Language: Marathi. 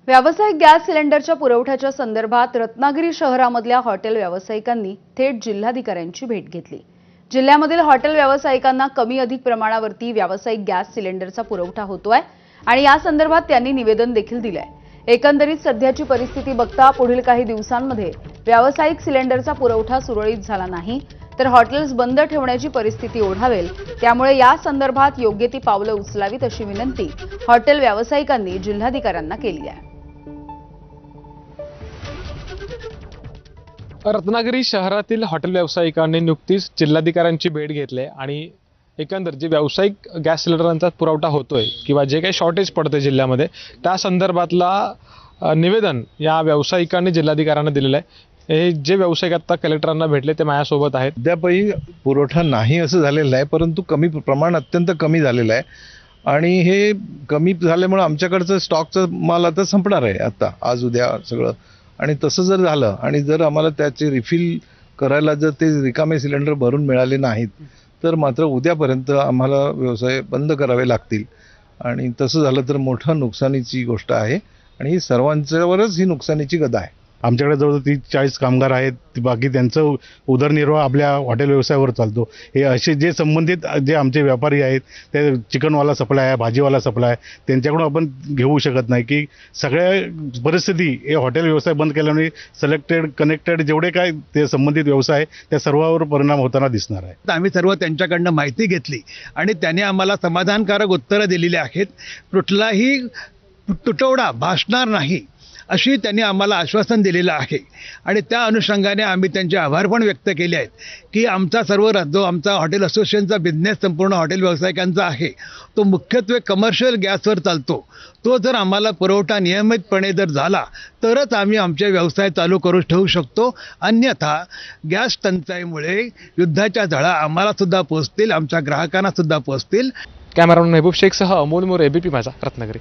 व्यावसायिक गॅस सिलेंडरच्या पुरवठ्याच्या संदर्भात रत्नागिरी शहरामधल्या हॉटेल व्यावसायिकांनी थेट जिल्हाधिकाऱ्यांची भेट घेतली। जिल्ह्यामधील हॉटेल व्यावसायिकांना कमी अधिक प्रमाणावरती व्यावसायिक गॅस सिलेंडरचा पुरवठा होतोय आणि या संदर्भात त्यांनी निवेदन देखील दिलंय। एकंदरीत सध्याची परिस्थिती बघता पुढील काही दिवसांमध्ये व्यावसायिक सिलेंडरचा पुरवठा सुरळीत झाला नाही तर हॉटेल्स बंद ठेवण्याची परिस्थिती ओढावेल। त्यामुळे या संदर्भात योग्य ती पावलं उचलावीत अशी विनंती हॉटेल व्यावसायिकांनी जिल्हाधिकाऱ्यांना केली आहे। रत्नागिरी शहरातील हॉटेल व्यावसायिकांनी नुकतीच जिल्हाधिकाऱ्यांची भेट घेतली आणि एकंदर जे व्यावसायिक गॅस सिलेंडरांचा पुरवठा होतोय किंवा जे काही शॉर्टेज पडते जिल्ह्यामध्ये त्या संदर्भातला निवेदन या व्यावसायिकांनी जिल्हाधिकाऱ्यांना दिलेलं आहे। हे जे व्यावसायिक आता कलेक्टरांना भेटले ते माझ्यासोबत आहेत। अद्यापही पुरवठा नाही असं झालेलं आहे, परंतु कमी प्रमाण अत्यंत कमी झालेलं आहे आणि हे कमी झाल्यामुळे आमच्याकडचं स्टॉकचं माल आता संपणार आहे आता आज उद्या सगळं। आणि तसं जर झालं आणि जर आम्हाला त्याचे रिफिल करायला जर ते रिकामे सिलेंडर भरून मिळाले नाहीत तर मात्र उद्यापर्यंत आम्हाला व्यवसाय बंद करावे लागतील आणि तसं झालं तर मोठं नुकसानीची गोष्ट आहे आणि ही सर्वांच्यावरच ही नुकसानीची गदा आहे। आमच्याकडे जवळ 30-40 कामगार आहेत, बाकी त्यांचं उदरनिर्वाह आपल्या हॉटेल व्यवसायावर चालतो। हे असे जे संबंधित जे आमचे व्यापारी आहेत ते चिकनवाला सप्लाय आहे, भाजीवाला सप्लाय आहे, त्यांच्याकडून आपण घेऊ शकत नाही की सगळ्या परिस्थिती हे हॉटेल व्यवसाय बंद केल्याने सिलेक्टेड कनेक्टेड जेवढे काय ते संबंधित व्यवसाय आहे त्या सर्वांवर परिणाम होताना दिसणार आहे। आम्ही सर्व त्यांच्याकडनं माहिती घेतली आणि त्याने आम्हाला समाधानकारक उत्तरं दिलेली आहेत। कुठलाही तुटवडा भासणार नाही अशी त्यांनी आम्हाला आश्वासन दिलेलं आहे आणि त्या अनुषंगाने आम्ही त्यांचे आभार पण व्यक्त केले आहेत की आमचा सर्व जो आमचा हॉटेल असोसिएशनचा बिझनेस संपूर्ण हॉटेल व्यावसायिकांचा आहे तो मुख्यत्वे कमर्शियल गॅसवर चालतो। तो जर आम्हाला पुरवठा नियमितपणे जर झाला तरच आम्ही आमचे व्यवसाय चालू करू ठेवू शकतो, अन्यथा गॅस टंचाईमुळे युद्धाच्या झळा आम्हाला सुद्धा पोचतील, आमच्या ग्राहकांना सुद्धा पोचतील। कॅमेरामन महबूब शेखसह अमोल मोरे, एबीपी माझा, रत्नागिरी।